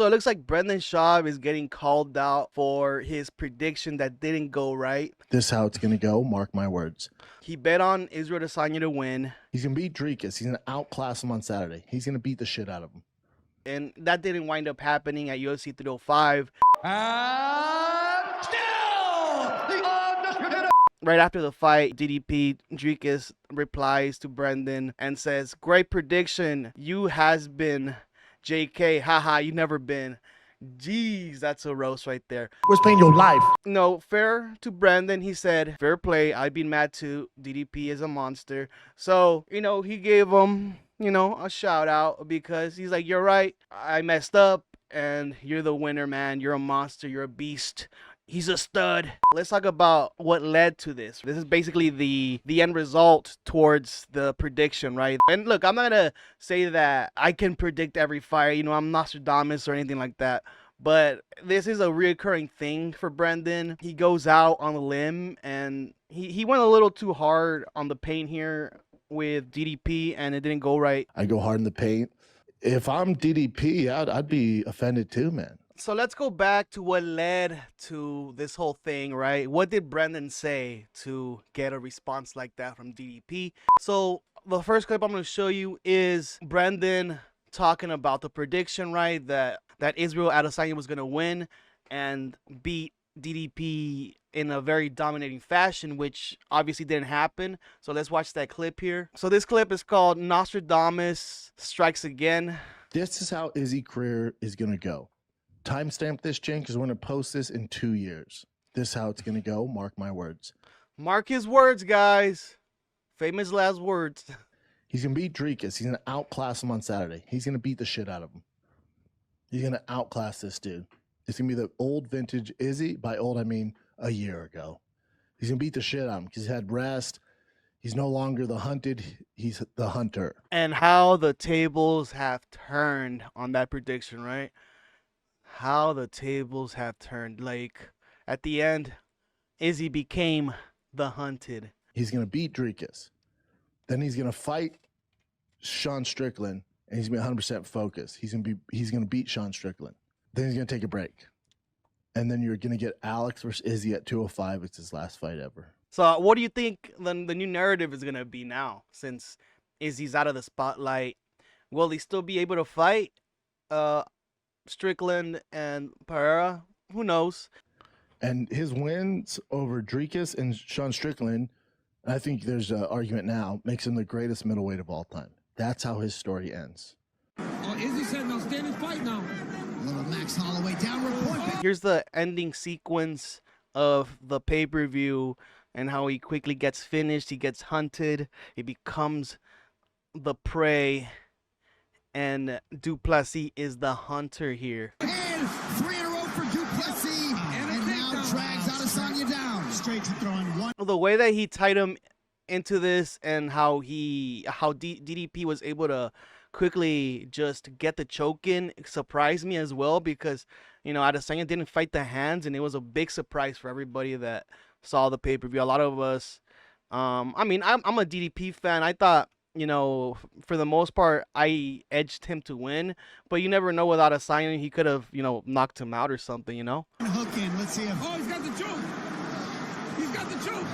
So it looks like Brendan Schaub is getting called out for his prediction that didn't go right. This is how it's going to go. Mark my words. He bet on Israel Adesanya to win. He's going to beat Dricus. He's going to outclass him on Saturday. He's going to beat the shit out of him. And that didn't wind up happening at UFC 305. Right after the fight, DDP Dricus replies to Brendan and says, "Great prediction. You has been JK. Haha, you never been." Jeez, that's a roast right there. Where's paying your life? No, fair to Brendan. He said, fair play. I've been mad too. DDP is a monster. So, he gave him, a shout out because he's like, you're right. I messed up and you're the winner, man. You're a monster. You're a beast. He's a stud. Let's talk about what led to this. This is basically the end result towards the prediction, right? And look, I'm not gonna say that I can predict every fight. I'm Nostradawlmus or anything like that. But this is a reoccurring thing for Brendan. He goes out on a limb and he went a little too hard on the paint here with DDP and it didn't go right. I go hard in the paint. If I'm DDP, I'd be offended too, man. So let's go back to what led to this whole thing, right? What did Brendan say to get a response like that from DDP? So the first clip I'm going to show you is Brendan talking about the prediction, right? That Israel Adesanya was going to win and beat DDP in a very dominating fashion, which obviously didn't happen. So let's watch that clip here. So this clip is called Nostradawlmus Strikes Again. This is how Izzy career is going to go. Timestamp this, Jen, because we're going to post this in 2 years. This is how it's going to go. Mark my words. Mark his words, guys. Famous last words. He's going to beat Dricus. He's going to outclass him on Saturday. He's going to beat the shit out of him. He's going to outclass this dude. It's going to be the old vintage Izzy. By old, I mean a year ago. He's going to beat the shit out of him because he's had rest. He's no longer the hunted. He's the hunter. And how the tables have turned on that prediction, right? How the tables have turned. Like, at the end, Izzy became the hunted. He's going to beat Dricus. Then he's going to fight Sean Strickland, and he's going to be 100% focused. He's going to beat Sean Strickland. Then he's going to take a break. And then you're going to get Alex versus Izzy at 205. It's his last fight ever. So what do you think the new narrative is going to be now, since Izzy's out of the spotlight? Will he still be able to fight Strickland and Pereira? Who knows? And his wins over Dricus and Sean Strickland, I think there's an argument now, makes him the greatest middleweight of all time. That's how his story ends. Oh, Izzy said no, standing fight now. Little Max Holloway downward point. Here's the ending sequence of the pay-per-view and how he quickly gets finished. He gets hunted. He becomes the prey. And Plessis is the hunter here. And 3 in a row for Plessis. And now drags Adesanya down. Straight to throwing one. The way that he tied him into this and how DDP was able to quickly just get the choke in surprised me as well, because Adesanya didn't fight the hands, and it was a big surprise for everybody that saw the pay-per-view. A lot of us, I'm a DDP fan. I thought, for the most part, I edged him to win, but you never know with Adesanya. He could have, knocked him out or something, Hook in. Let's see him. Oh, he's got the choke. He's got the choke.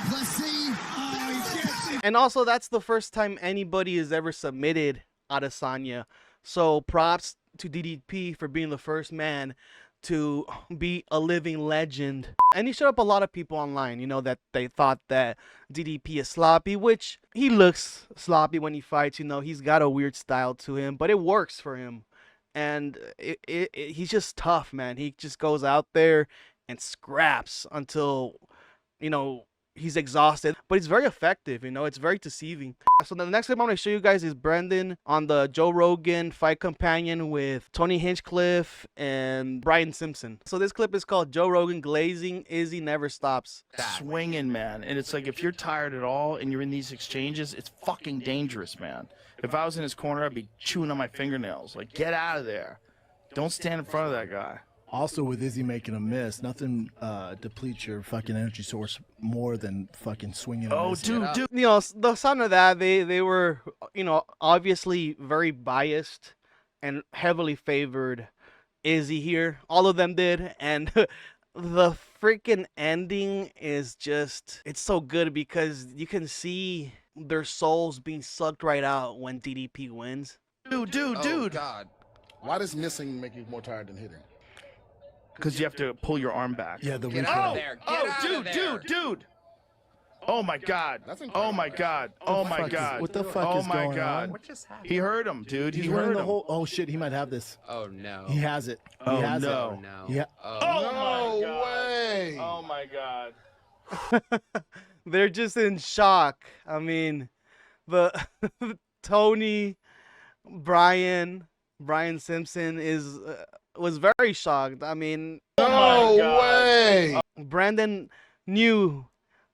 Plessis. Oh, he gets it. And also, that's the first time anybody has ever submitted Adesanya. So props to DDP for being the first man to be a living legend. And he showed up a lot of people online, that they thought that DDP is sloppy, which he looks sloppy when he fights. He's got a weird style to him, but it works for him. And he's just tough, man. He just goes out there and scraps until, he's exhausted, but he's very effective. It's very deceiving. So the next clip I'm going to show you guys is Brendan on the Joe Rogan Fight Companion with Tony Hinchcliffe and Brian Simpson. So this clip is called Joe Rogan Glazing Izzy Never Stops. Swinging, man. And it's like, if you're tired at all and you're in these exchanges, it's fucking dangerous, man. If I was in his corner, I'd be chewing on my fingernails. Like, get out of there. Don't stand in front of that guy. Also, with Izzy making a miss, nothing depletes your fucking energy source more than fucking swinging. Oh, dude. The sound of that, they were, obviously very biased and heavily favored Izzy here. All of them did, and the freaking ending is just, it's so good because you can see their souls being sucked right out when DDP wins. Dude. Oh, God. Why does missing make you more tired than hitting? Because you have to pull your arm back. Yeah, the Get recoil. out of there. Get out of there. Dude. Oh my God. That's incredible. Oh my God. Oh my God. What the fuck Oh is my going God. on? What just happened? He heard him, dude. He's He wearing heard the him. whole. Oh shit, he might have this. Oh no. He has it. He Oh, has no. Oh no. Yeah. Oh No my God. way. Oh my God. They're just in shock. I mean, the Tony, Brian Simpson was very shocked. I mean, No my God. way. Brandon knew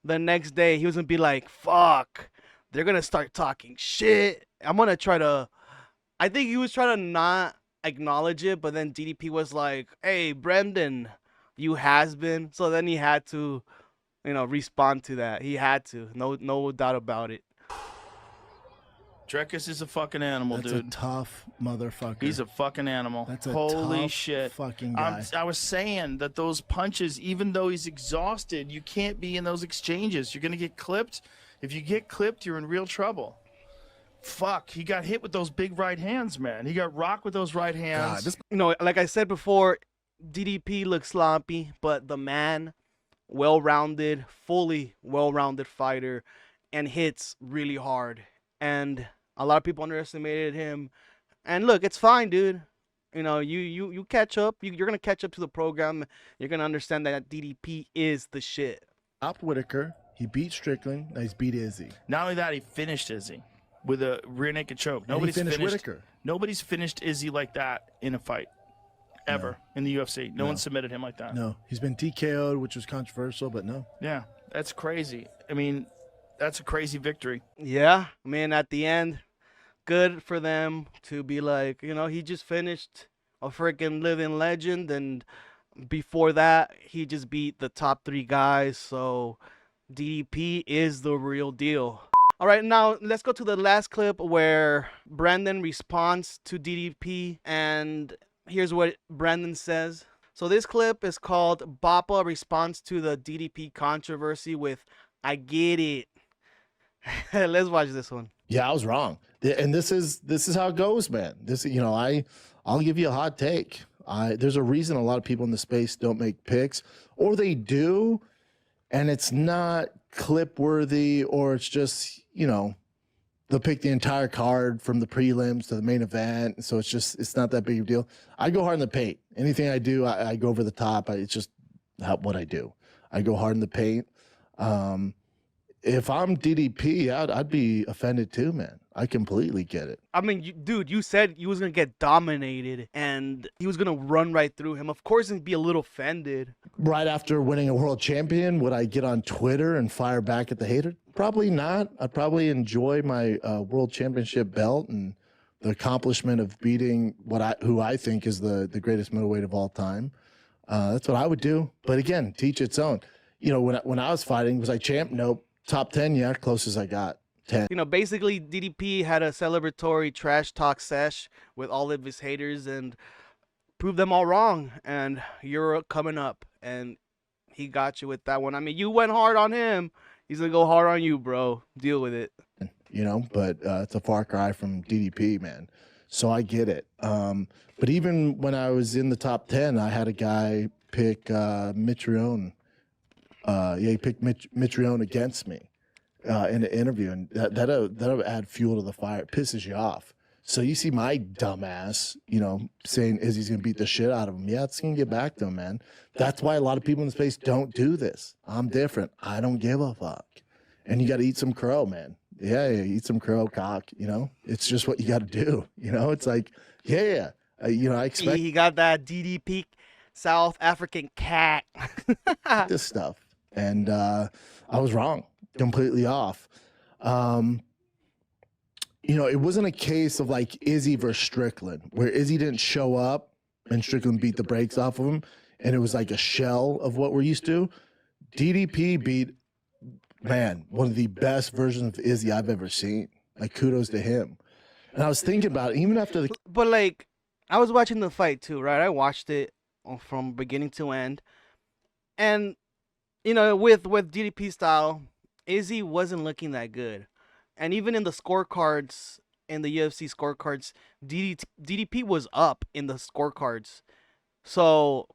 the next day he was gonna be like, fuck, they're gonna start talking shit. I'm gonna try to, I think he was trying to not acknowledge it, but then DDP was like, hey, Brandon, you has been. So then he had to, respond to that. He had to, no doubt about it. Dricus is a fucking animal, That's dude. a tough motherfucker. He's a fucking animal. That's a Holy tough shit. fucking guy. I was saying that those punches, even though he's exhausted, you can't be in those exchanges. You're going to get clipped. If you get clipped, you're in real trouble. Fuck, he got hit with those big right hands, man. He got rocked with those right hands. God, this Like I said before, DDP looks sloppy, but the man, well-rounded, fully well-rounded fighter, and hits really hard. And a lot of people underestimated him. And look, it's fine, dude. You catch up. You're gonna catch up to the program. You're gonna understand that DDP is the shit. Stopped Whitaker. He beat Strickland. Now he's beat Izzy. Not only that, he finished Izzy with a rear naked choke. And he finished Whitaker. Nobody's finished Izzy like that in a fight ever in the UFC. No one submitted him like that. No, he's been TKO'd, which was controversial, but no. Yeah, that's crazy. I mean, that's a crazy victory. Yeah, I mean, at the end, good for them to be like, he just finished a freaking living legend, and before that, he just beat the top 3 guys. So DDP is the real deal. All right, now let's go to the last clip where Brandon responds to DDP, and here's what Brandon says. So this clip is called Bapa responds to the DDP controversy with "I get it." Let's watch this one. Yeah, I was wrong. And this is how it goes, man. I'll give you a hot take. There's a reason a lot of people in the space don't make picks, or they do, and it's not clip worthy, or it's just, they'll pick the entire card from the prelims to the main event. So it's not that big of a deal. I go hard in the paint. Anything I do, I go over the top. It's just what I do. I go hard in the paint. If I'm DDP, I'd be offended too, man. I completely get it. I mean, dude, you said he was going to get dominated and he was going to run right through him. Of course, he'd be a little offended. Right after winning a world champion, would I get on Twitter and fire back at the hater? Probably not. I'd probably enjoy my world championship belt and the accomplishment of beating who I think is the greatest middleweight of all time. That's what I would do. But again, teach its own. When I was fighting, was I champ? Nope. Top 10, yeah, close as I got. 10. Basically, DDP had a celebratory trash talk sesh with all of his haters and proved them all wrong. And you're coming up, and he got you with that one. I mean, you went hard on him. He's going to go hard on you, bro. Deal with it. But it's a far cry from DDP, man. So I get it. But even when I was in the top 10, I had a guy pick Mitrione. He picked Mitrione against me in an interview, and that'll add fuel to the fire. It pisses you off. So you see my dumbass, saying Izzy's gonna beat the shit out of him. Yeah, it's gonna get back to him, man. That's why a lot of people in the space don't do this. I'm different. I don't give a fuck. And you got to eat some crow, man. Yeah, eat some crow cock. It's just what you got to do. It's like, I expect He got that DDP South African cat. this stuff. And I was wrong, completely off. It wasn't a case of like Izzy versus Strickland, where Izzy didn't show up and Strickland beat the brakes off of him, and it was like a shell of what we're used to. DDP beat, man, one of the best versions of Izzy I've ever seen. Like, kudos to him. And I was thinking about it, even after the... But, like, I was watching the fight too, right? I watched it from beginning to end, and you know, with DDP style, Izzy wasn't looking that good, and even in the scorecards, in the UFC scorecards, DDP was up in the scorecards. So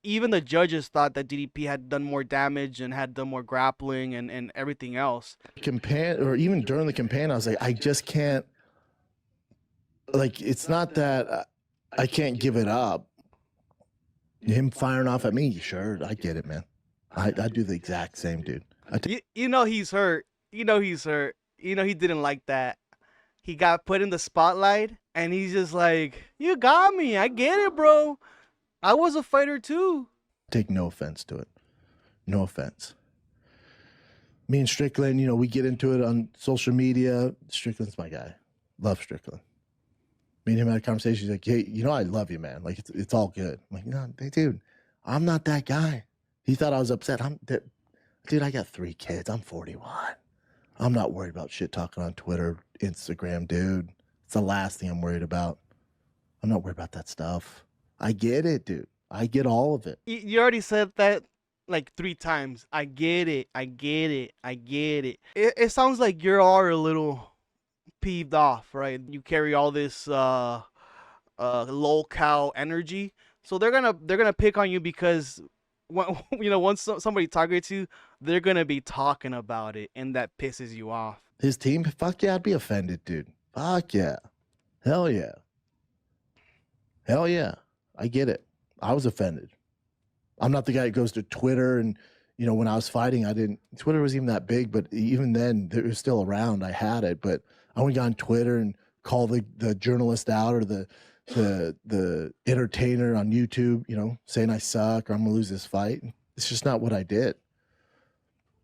even the judges thought that DDP had done more damage and had done more grappling and everything else. Or even during the campaign, I was like, I just can't. Like, it's not that I can't give it up. Him firing off at me, sure, I get it, man. I do the exact same, dude. You know he's hurt. You know he's hurt. You know he didn't like that. He got put in the spotlight, and he's just like, you got me. I get it, bro. I was a fighter too. Take no offense to it. No offense. Me and Strickland, you know, we get into it on social media. Strickland's my guy. Love Strickland. Me and him had a conversation. He's like, hey, you know, I love you, man. Like, it's all good. I'm like, no, dude, I'm not that guy. He thought I was upset. Dude, I got 3 kids. I'm 41. I'm not worried about shit talking on Twitter, Instagram, dude. It's the last thing I'm worried about. I'm not worried about that stuff. I get it, dude. I get all of it. You already said that like 3 times. I get it. I get it. I get it. It sounds like you are a little peeved off, right? You carry all this low cow energy, so they're gonna pick on you because when, you know, once somebody targets you, they're gonna be talking about it, and that pisses you off. His team, fuck yeah, I'd be offended, dude. Fuck yeah. Hell yeah. Hell yeah. I get it. I was offended. I'm not the guy that goes to Twitter and, you know, when I was fighting, Twitter was even that big, but even then, it was still around. I had it, but I wouldn't go on Twitter and call the journalist out or the entertainer on YouTube, you know, saying I suck or I'm gonna lose this fight. It's just not what I did.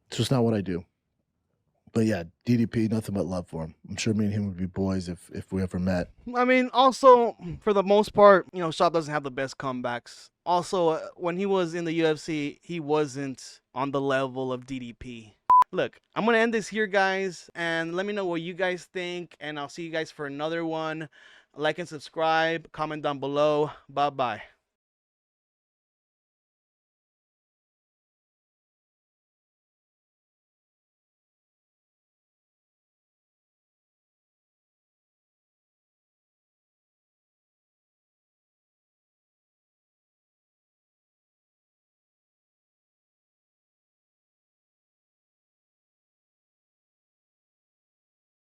It's just not what I do. But yeah, DDP, nothing but love for him. I'm sure me and him would be boys if we ever met. I mean, also, for the most part, you know, Schaub doesn't have the best comebacks. Also, when he was in the UFC, he wasn't on the level of DDP. Look, I'm going to end this here, guys, and let me know what you guys think, and I'll see you guys for another one. Like and subscribe, comment down below. Bye-bye.